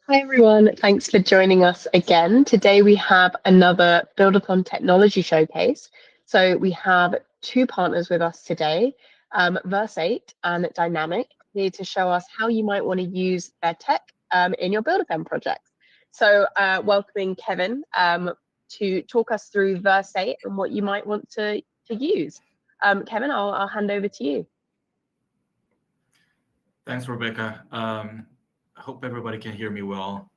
Hi everyone, thanks for joining us again. Today we have another Buildathon technology showcase. So we have two partners with us today, Verse8 and Dynamic, here to show us how you might want to use their tech in your Buildathon projects. So welcoming Kevin to talk us through Verse8 and what you might want to use. Kevin, I'll hand over to you. Thanks, Rebecca. I hope everybody can hear me well.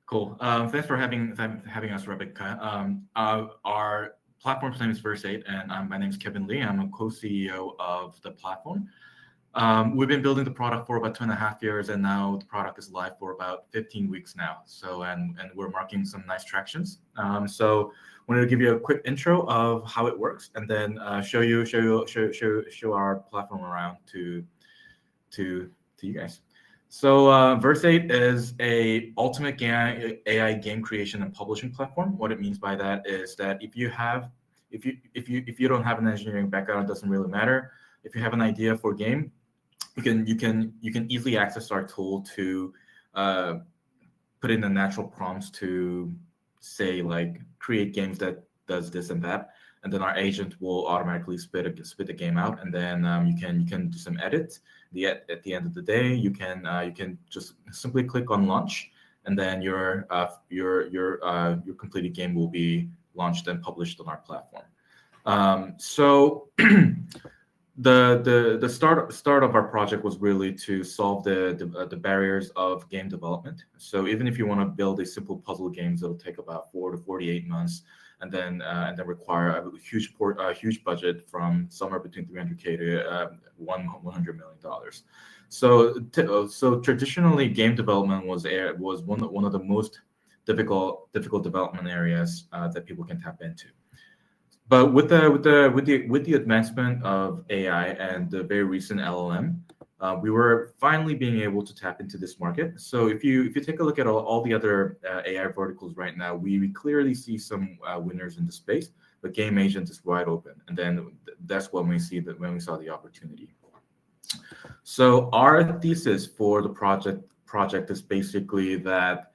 Cool. Thanks for having us, Rebecca. Our platform's name is Verse8, and my name is Kevin Lee. I'm a co-CEO of the platform. We've been building the product for about 2.5 years, and now the product is live for about 15 weeks now. So, and we're marking some nice tractions. So, wanted to give you a quick intro of how it works, and then show our platform around to you guys. So Verse8 is a ultimate AI game creation and publishing platform. What it means by that is that if you don't have an engineering background, it doesn't really matter. If you have an idea for a game, you can easily access our tool to put in the natural prompts to say like create games that does this and that, and then our agent will automatically spit the game out, and then you can do some edits. At the end of the day, you can just simply click on launch, and then your completed game will be launched and published on our platform. So the start of our project was really to solve the barriers of game development. So even if you want to build a simple puzzle games, it'll take about 4 to 48 months. And then require a huge budget from somewhere between $300K to $100 million. So traditionally, game development was one of the most difficult development areas that people can tap into. But with the advancement of AI and the very recent LLM, we were finally being able to tap into this market. So if you take a look at all the other AI verticals right now, we clearly see some winners in the space, but game agent is wide open, and then that's when we saw the opportunity. So our thesis for the project is basically that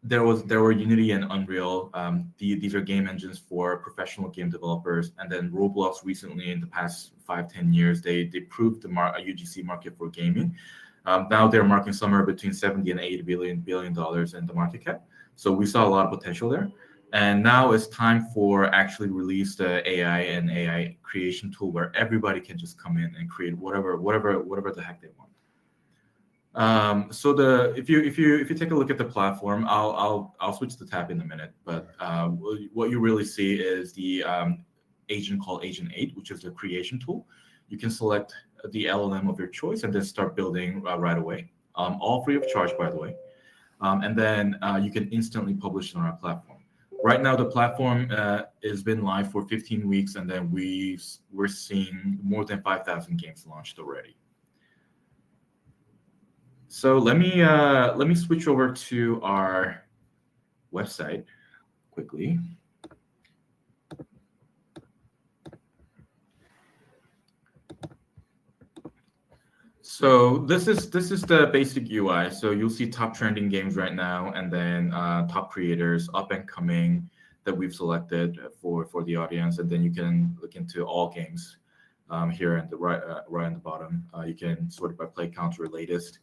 there were Unity and Unreal. These are game engines for professional game developers, and then Roblox recently, in the past 5-10 years, they proved the UGC market for gaming. Now they're marking somewhere between $70 and $80 billion in the market cap. So we saw a lot of potential there, and now it's time for actually release the AI creation tool where everybody can just come in and create whatever the heck they want. So if you take a look at the platform, I'll switch the tab in a minute, but what you really see is the agent called Agent 8, which is the creation tool. You can select the LLM of your choice and then start building right away, all free of charge, by the way. And then you can instantly publish it on our platform. Right now, the platform has been live for 15 weeks, and then we're seeing more than 5,000 games launched already. So let me switch over to our website quickly. So this is the basic UI. So you'll see top trending games right now, and then top creators, up and coming that we've selected for the audience, and then you can look into all games here at the right on the bottom. You can sort it by play count or latest.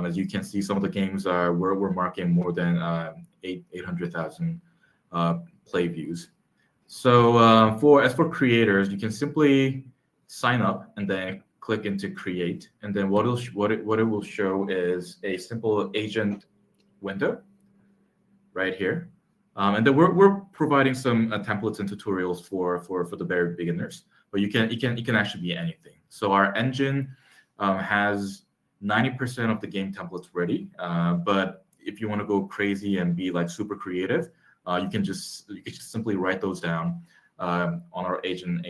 As you can see, some of the games we're marking more than 800,000 play views. So as for creators, you can simply sign up and then click into create, and then what it will show is a simple agent window right here, and then we're providing some templates and tutorials for the very beginners, but it can actually be anything. So our engine has 90% of the game templates ready, but if you want to go crazy and be like super creative, you can just simply write those down on our agent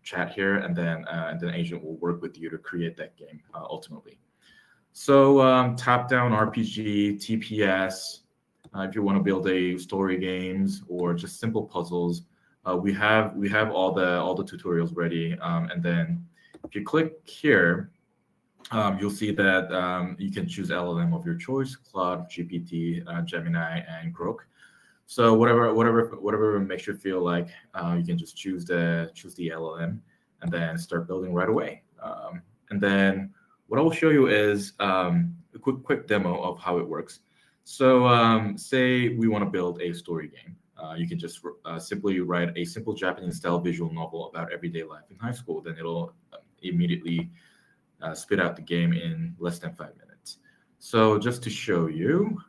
chat here, and then agent will work with you to create that game ultimately. So top-down RPG, TPS, if you want to build a story games or just simple puzzles, we have all the tutorials ready, and then if you click here, you'll see that you can choose LLM of your choice: Claude, GPT, Gemini, and Grok. So whatever makes you feel like, you can just choose the LLM and then start building right away. And then what I will show you is a quick demo of how it works. So say we want to build a story game. You can just simply write a simple Japanese-style visual novel about everyday life in high school. Then it'll immediately spit out the game in less than 5 minutes. So just to show you,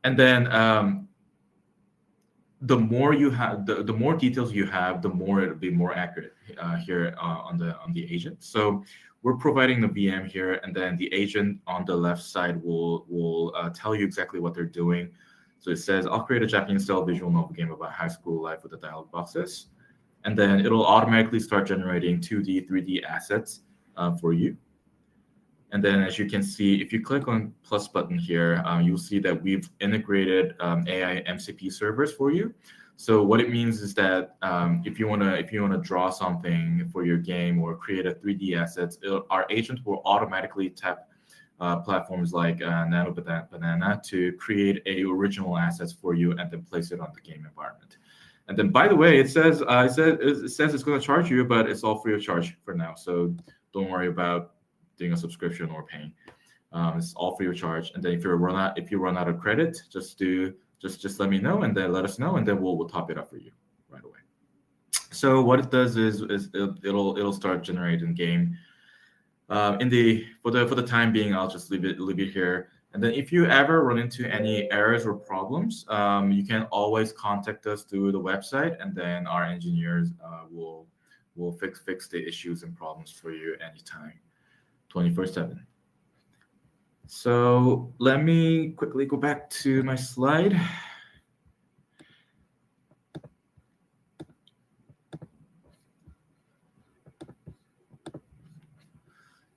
and then the more you have, the more details you have, the more it'll be more accurate here on the agent. So we're providing the VM here, and then the agent on the left side will tell you exactly what they're doing. So it says, I'll create a Japanese-style visual novel game about high school life with the dialog boxes. And then it'll automatically start generating 2D, 3D assets for you. And then as you can see, if you click on plus button here, you'll see that we've integrated AI MCP servers for you. So what it means is that if you wanna draw something for your game or create a 3D assets, our agent will automatically tap platforms like Nano Banana to create original assets for you and then place it on the game environment. And then, by the way, it says it's going to charge you, but it's all free of charge for now. So don't worry about doing a subscription or paying. It's all free of charge. And then if you run out of credit, just let me know and then let us know, and then we'll top it up for you right away. So what it does is it'll start generating game. For the time being, I'll just leave it here. And then if you ever run into any errors or problems, you can always contact us through the website, and then our engineers will fix the issues and problems for you anytime, 24/7. So let me quickly go back to my slide.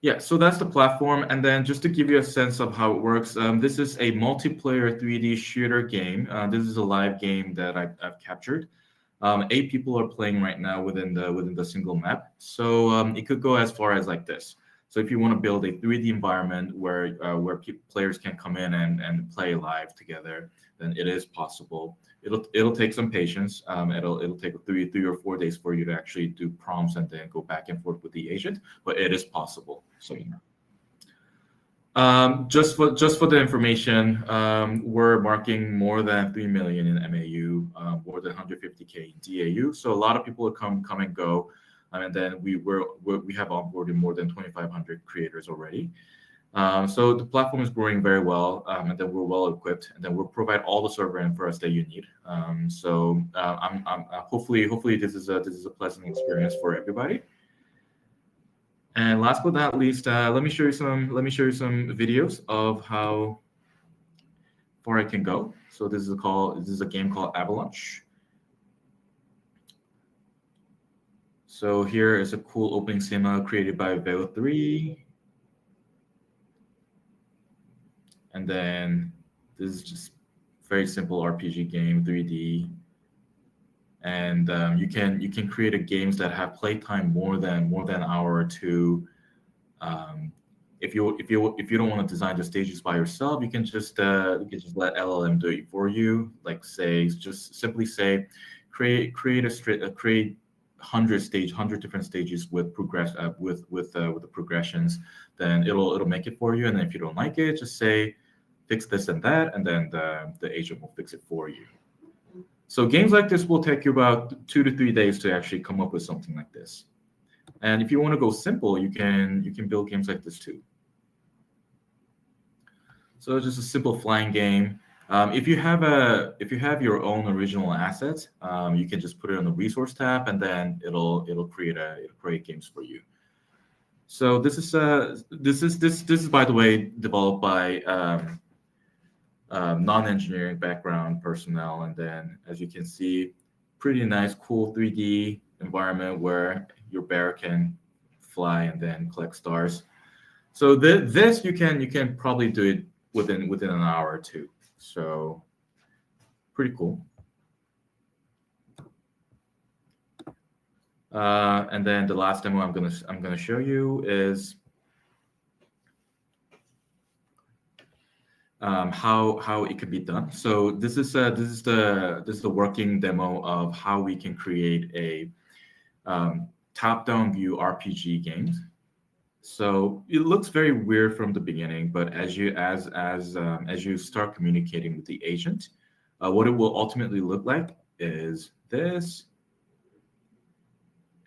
Yeah, so that's the platform. And then just to give you a sense of how it works, this is a multiplayer 3D shooter game. This is a live game that I've captured. 8 people are playing right now within the single map. So it could go as far as like this. So if you want to build a 3D environment where players can come in and play live together, then it is possible. It'll take some patience. It'll take three or 4 days for you to actually do prompts and then go back and forth with the agent, but it is possible. So you know. Just for the information, we're marking more than 3 million in MAU, more than 150K in DAU. So a lot of people come and go. And then we have onboarded more than 2,500 creators already. So the platform is growing very well, and then we're well equipped, and then we'll provide all the server infra that you need. So hopefully this is a pleasant experience for everybody. And last but not least, let me show you some videos of how far I can go. So this is a game called Avalanche. So here is a cool opening cinema created by Verse8. And then this is just very simple RPG game, 3D. And you can create games that have playtime more than an hour or two. If you don't want to design the stages by yourself, you can just let LLM do it for you. Like simply say, create 100 different stages with the progressions. Then it'll make it for you. And then if you don't like it, just say fix this and that, and then the agent will fix it for you. So games like this will take you about 2 to 3 days to actually come up with something like this. And if you want to go simple, you can build games like this too. So it's just a simple flying game. If you have your own original assets, you can just put it on the resource tab, and then it'll create games for you. So this is by the way developed by non-engineering background personnel, and then as you can see, pretty nice, cool 3D environment where your bear can fly and then collect stars. So this you can probably do it within an hour or two. So pretty cool. And then the last demo I'm gonna show you is how it could be done. So this is the working demo of how we can create a top-down view RPG games. So it looks very weird from the beginning, but as you start communicating with the agent, what it will ultimately look like is this.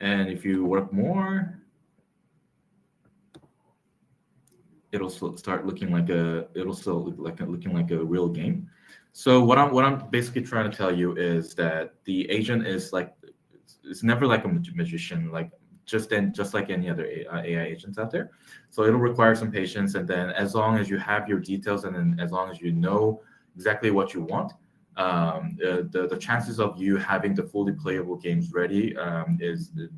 And if you work more, it'll start looking like looking like a real game. So what I'm basically trying to tell you is that the agent is like, it's never like a magician, like just like any other AI agents out there. So it'll require some patience, and then as long as you have your details, and then as long as you know exactly what you want, the chances of you having the fully playable games ready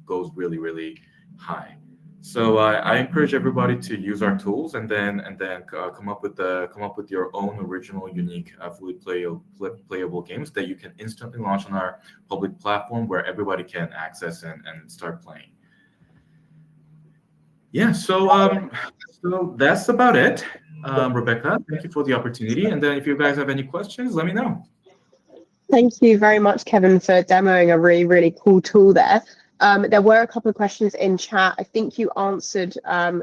goes really high. So I encourage everybody to use our tools, and then come up with your own original, unique, fully playable games that you can instantly launch on our public platform, where everybody can access and start playing. Yeah, so that's about it. Rebecca, thank you for the opportunity. And then if you guys have any questions, let me know. Thank you very much, Kevin, for demoing a really cool tool there. There were a couple of questions in chat. I think you answered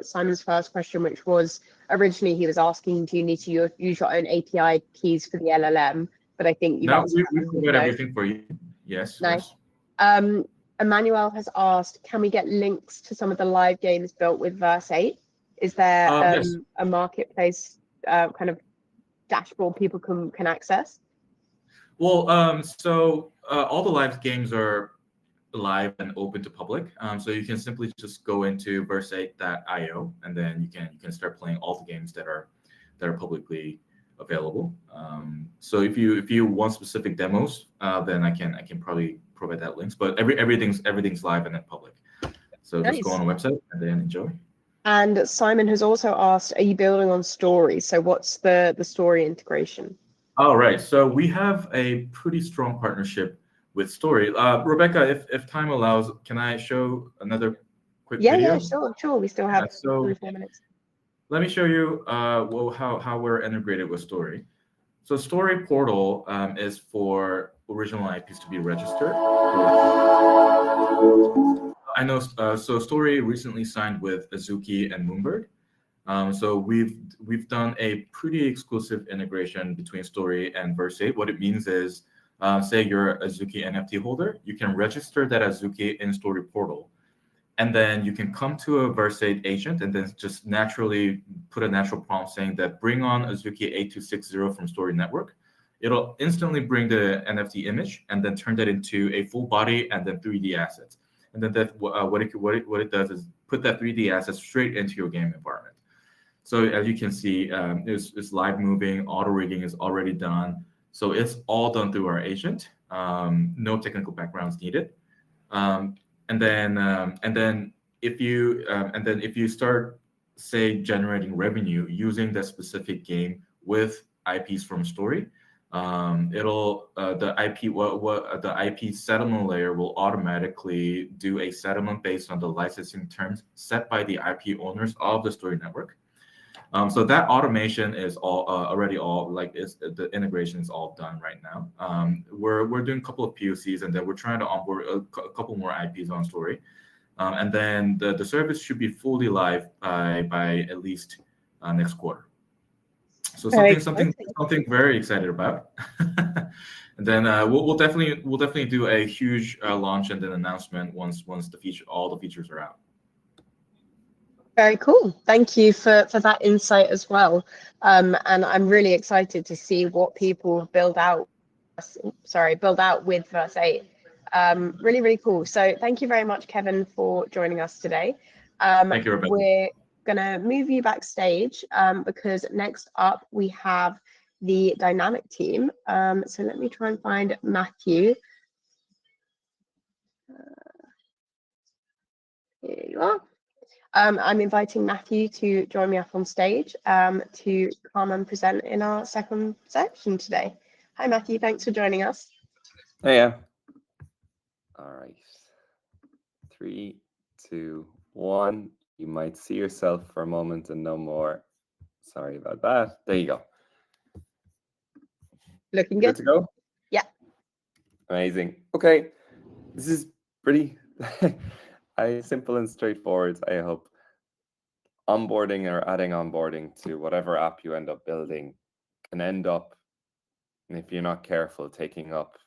Simon's first question, which was originally he was asking, do you need to use your own API keys for the LLM? But I think you've answered we provide everything for you. Yes. Nice. Emmanuel has asked, can we get links to some of the live games built with Verse8? Is there Yes. a marketplace kind of dashboard people can access? Well, so all the live games are live and open to public. So you can simply just go into verse8.io, and then you can start playing all the games that are publicly available. So if you want specific demos, then I can probably provide that links. But everything's live and then public. So Nice. Just go on the website and then enjoy. And Simon has also asked, are you building on story? So what's the story integration? All right. So we have a pretty strong partnership with Story. Rebecca, if time allows, can I show another quick video? Yeah, sure. We still have 3-4 minutes. Let me show you how we're integrated with Story. So Story Portal is for original IPs to be registered. I know. So Story recently signed with Azuki and Moonbird. So we've done a pretty exclusive integration between Story and Verse8. What it means is, say you're a Azuki NFT holder, you can register that Azuki in Story Portal, and then you can come to a Verse8 agent and then just naturally put a natural prompt saying that bring on Azuki 8260 from Story Network. It'll instantly bring the NFT image and then turn that into a full body and then 3D assets. And then what it does is put that 3D asset straight into your game environment. So as you can see, it's live moving, auto rigging is already done. So it's all done through our agent. No technical backgrounds needed. And then if you start, say, generating revenue using that specific game with IPs from Story, the IP settlement layer will automatically do a settlement based on the licensing terms set by the IP owners of the Story network. So that automation is the integration is all done right now. We're doing a couple of POCs, and then we're trying to onboard a couple more IPs on Story, and then the service should be fully live by at least next quarter. So something very excited about. And then we'll definitely do a huge launch and then announcement once all the features are out. Very cool. Thank you for that insight as well. And I'm really excited to see what people build out with Verse8. Really cool. So thank you very much, Kevin, for joining us today. Thank you, Rebecca. We're gonna move you backstage because next up we have the dynamic team. So let me try and find Matthew. Here you are. I'm inviting Matthew to join me up on stage to come and present in our second section today. Hi, Matthew. Thanks for joining us. Hey, yeah. All right. 3, 2, 1. You might see yourself for a moment and no more. Sorry about that. There you go. Looking Good good. to go? Yeah. Amazing. Okay. This is pretty simple and straightforward, I hope. Onboarding or adding onboarding to whatever app you end up building can end up, if you're not careful, taking up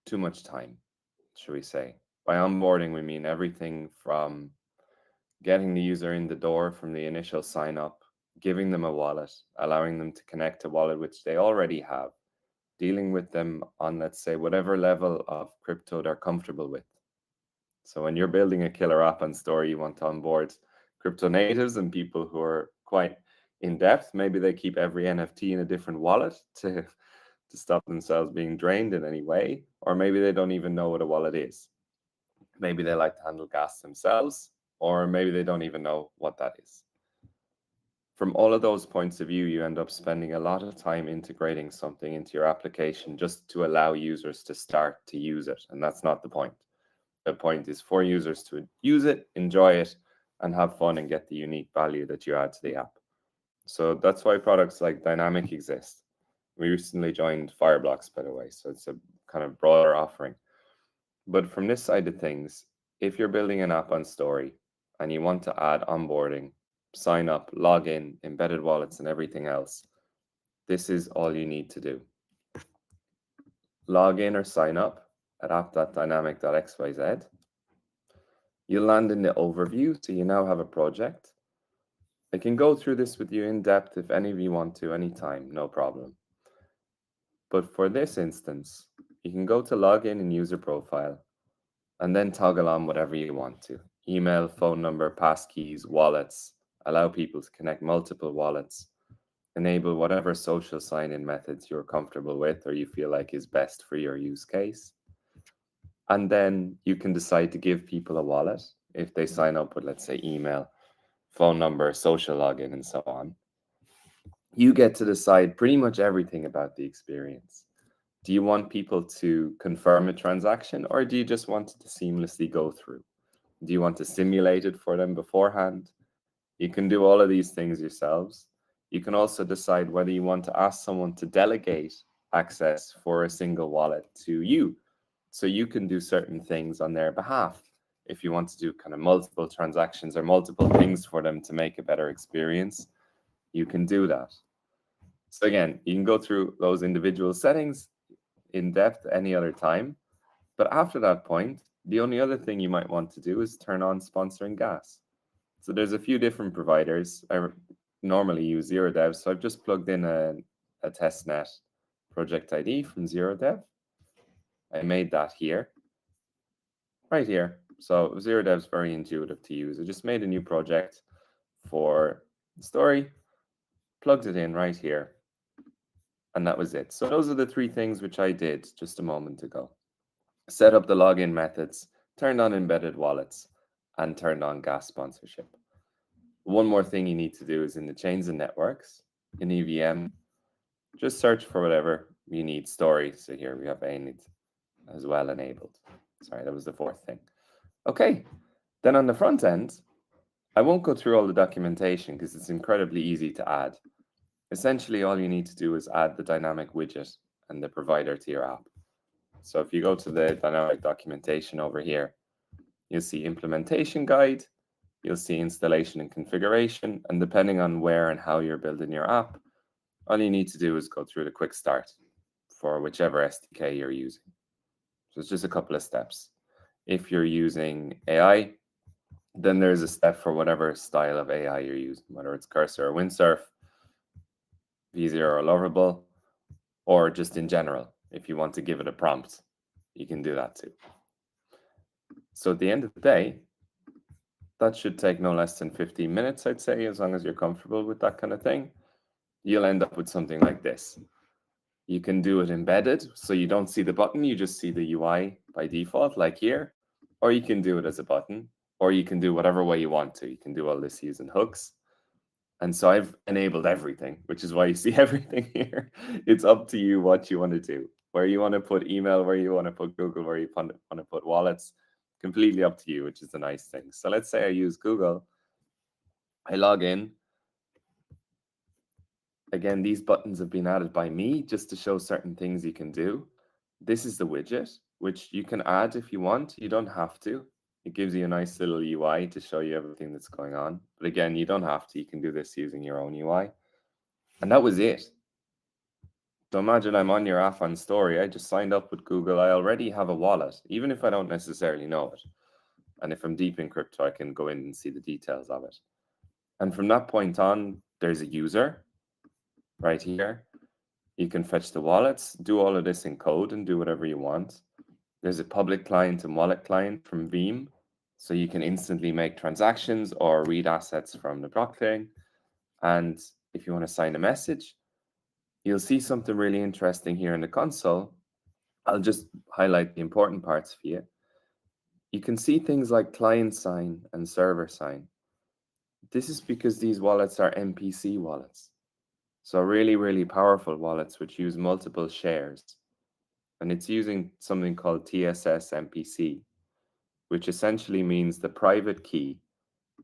too much time, should we say. By onboarding, we mean everything from getting the user in the door from the initial sign up, giving them a wallet, allowing them to connect a wallet which they already have, dealing with them on, let's say, whatever level of crypto they're comfortable with. So when you're building a killer app and store, you want to onboard crypto natives and people who are quite in depth. Maybe they keep every NFT in a different wallet to stop themselves being drained in any way. Or maybe they don't even know what a wallet is. Maybe they like to handle gas themselves, or maybe they don't even know what that is. From all of those points of view, you end up spending a lot of time integrating something into your application just to allow users to start to use it. And that's not the point. The point is for users to use it, enjoy it, and have fun and get the unique value that you add to the app. So that's why products like Dynamic exist. We recently joined Fireblocks, by the way, so it's a kind of broader offering. But from this side of things, if you're building an app on Story and you want to add onboarding, sign up, log in, embedded wallets, and everything else, this is all you need to do. Log in or sign up at app.dynamic.xyz. You'll land in the overview, so you now have a project. I can go through this with you in depth if any of you want to, anytime, no problem. But for this instance, you can go to login and user profile, and then toggle on whatever you want to. Email, phone number, passkeys, wallets, allow people to connect multiple wallets, enable whatever social sign-in methods you're comfortable with or you feel like is best for your use case. And then you can decide to give people a wallet if they sign up with, let's say, email, phone number, social login, and so on. You get to decide pretty much everything about the experience. Do you want people to confirm a transaction, or do you just want it to seamlessly go through? Do you want to simulate it for them beforehand? You can do all of these things yourselves. You can also decide whether you want to ask someone to delegate access for a single wallet to you, so you can do certain things on their behalf. If you want to do kind of multiple transactions or multiple things for them to make a better experience, you can do that. So again, you can go through those individual settings in depth any other time. But after that point, the only other thing you might want to do is turn on sponsoring gas. So there's a few different providers. I normally use ZeroDev, so I've just plugged in a testnet project ID from ZeroDev. I made that here, right here. So ZeroDev is very intuitive to use. I just made a new project for the story, plugged it in right here, and that was it. So those are the three things which I did just a moment ago. Set up the login methods, turned on embedded wallets, and turned on gas sponsorship. One more thing you need to do is in the chains and networks, in EVM, just search for whatever you need story. So here we have ANID as well enabled. Sorry, that was the fourth thing. Okay, then on the front end, I won't go through all the documentation because it's incredibly easy to add. Essentially, all you need to do is add the dynamic widget and the provider to your app. So if you go to the dynamic documentation over here, you'll see implementation guide, you'll see installation and configuration, and depending on where and how you're building your app, all you need to do is go through the quick start for whichever SDK you're using. So it's just a couple of steps. If you're using AI, then there's a step for whatever style of AI you're using, whether it's Cursor or Windsurf, V0 or Lovable, or just in general. If you want to give it a prompt, you can do that too. So at the end of the day, that should take no less than 15 minutes, I'd say, as long as you're comfortable with that kind of thing. You'll end up with something like this. You can do it embedded, so you don't see the button, you just see the UI by default, like here. Or you can do it as a button, or you can do whatever way you want to. You can do all this using hooks. And so I've enabled everything, which is why you see everything here. It's up to you what you want to do, where you want to put email, where you want to put Google, where you want to put wallets. completely up to you, which is the nice thing. So let's say I use Google. I log in. Again, these buttons have been added by me just to show certain things you can do. This is the widget, which you can add if you want. You don't have to. It gives you a nice little UI to show you everything that's going on. But again, you don't have to. You can do this using your own UI. And that was it. So imagine I'm on your app on Story. I just signed up with Google. I already have a wallet, even if I don't necessarily know it. And if I'm deep in crypto, I can go in and see the details of it. And from that point on, there's a user right here. You can fetch the wallets, do all of this in code and do whatever you want. There's a public client and wallet client from Veeam. So you can instantly make transactions or read assets from the blockchain. And if you want to sign a message, you'll see something really interesting here in the console. I'll just highlight the important parts for you. You can see things like client sign and server sign. This is because these wallets are MPC wallets. So really, really powerful wallets which use multiple shares. And it's using something called TSS MPC, which essentially means the private key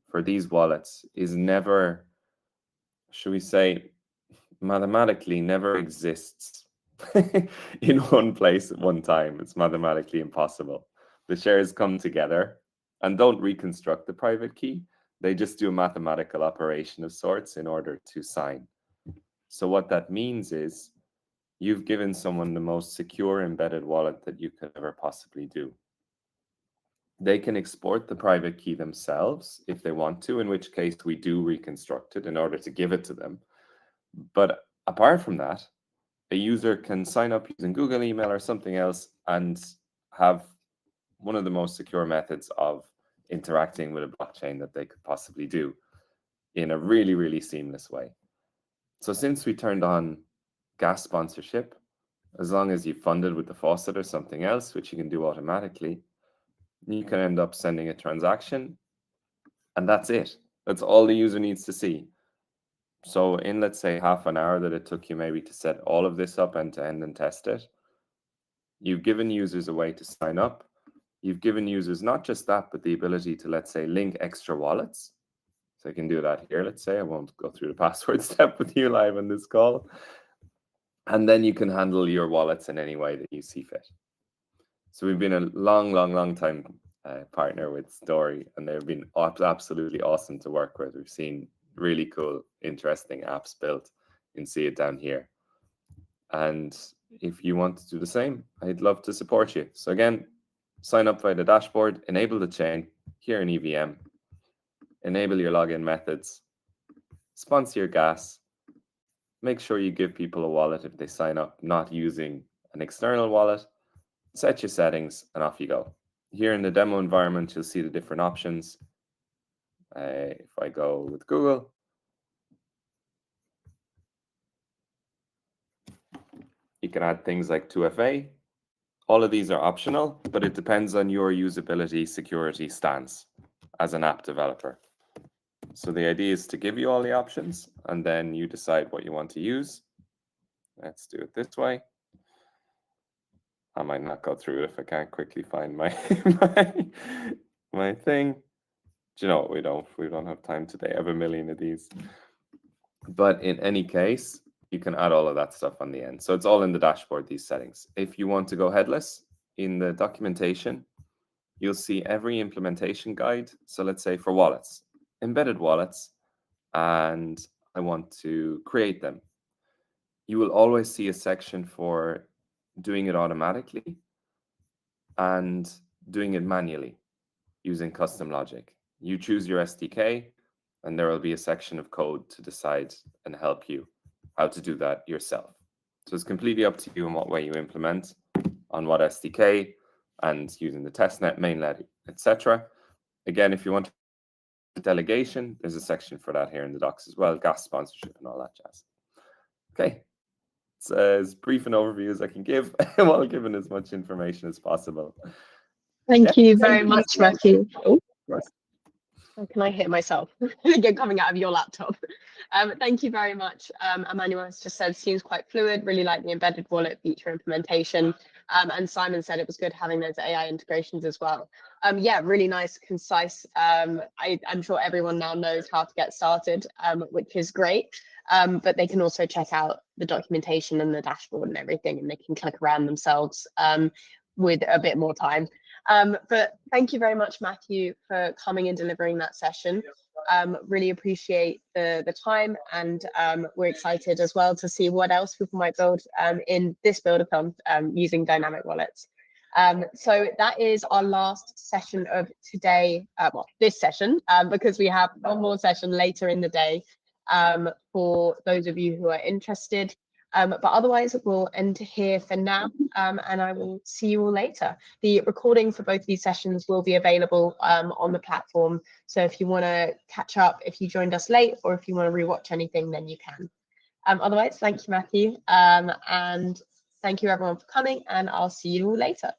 for these wallets is never, should we say, mathematically never exists in one place at one time. It's mathematically impossible. The shares come together and don't reconstruct the private key. They just do a mathematical operation of sorts in order to sign. So what that means is you've given someone the most secure embedded wallet that you could ever possibly do. They can export the private key themselves if they want to, in which case we do reconstruct it in order to give it to them. But apart from that, a user can sign up using Google email or something else and have one of the most secure methods of interacting with a blockchain that they could possibly do in a really, really seamless way. So since we turned on gas sponsorship, as long as you funded with the faucet or something else, which you can do automatically, you can end up sending a transaction, and that's it. That's all the user needs to see. So in, let's say, half an hour that it took you maybe to set all of this up end to end and test it, you've given users a way to sign up. You've given users not just that, but the ability to, let's say, link extra wallets. So I can do that here, let's say. I won't go through the password step with you live on this call. And then you can handle your wallets in any way that you see fit. So we've been a long time partner with Story, and they've been absolutely awesome to work with. We've seen really cool, interesting apps built. You can see it down here. And if you want to do the same, I'd love to support you. So again, sign up via the dashboard, enable the chain here in EVM, enable your login methods, sponsor your gas, make sure you give people a wallet if they sign up not using an external wallet, set your settings, and off you go. Here in the demo environment, you'll see the different options. If I go with Google, you can add things like 2FA. All of these are optional, but it depends on your usability security stance as an app developer. So the idea is to give you all the options, and then you decide what you want to use. Let's do it this way. I might not go through it if I can't quickly find my my thing. Do you know what? We don't have time today. I have a million of these. But in any case, you can add all of that stuff on the end. So it's all in the dashboard, these settings. If you want to go headless, in the documentation, you'll see every implementation guide. So let's say for wallets, embedded wallets, and I want to create them. You will always see a section for doing it automatically and doing it manually using custom logic. You choose your SDK, and there will be a section of code to decide and help you how to do that yourself. So it's completely up to you in what way you implement, on what SDK, and using the testnet, mainnet, etc. Again, if you want delegation, there's a section for that here in the docs as well, gas sponsorship and all that jazz. Okay, it's as brief an overview as I can give while giving as much information as possible. Thank you very much, Matthew. Oh, of course. Can I hear myself? Again, coming out of your laptop. Thank you very much. Emmanuel has just said, seems quite fluid, really like the embedded wallet feature implementation. And Simon said it was good having those AI integrations as well. Yeah, really nice, concise. I'm sure everyone now knows how to get started, which is great. But they can also check out the documentation and the dashboard and everything, and they can click around themselves with a bit more time. But thank you very much, Matthew, for coming and delivering that session. Really appreciate the time, and we're excited as well to see what else people might build in this buildathon using dynamic wallets. So that is our last session of today, well, this session, because we have one more session later in the day for those of you who are interested. But otherwise, we'll end here for now, and I will see you all later. The recording for both these sessions will be available on the platform. So if you want to catch up, if you joined us late, or if you want to rewatch anything, then you can. Otherwise, thank you, Matthew, and thank you everyone for coming, and I'll see you all later.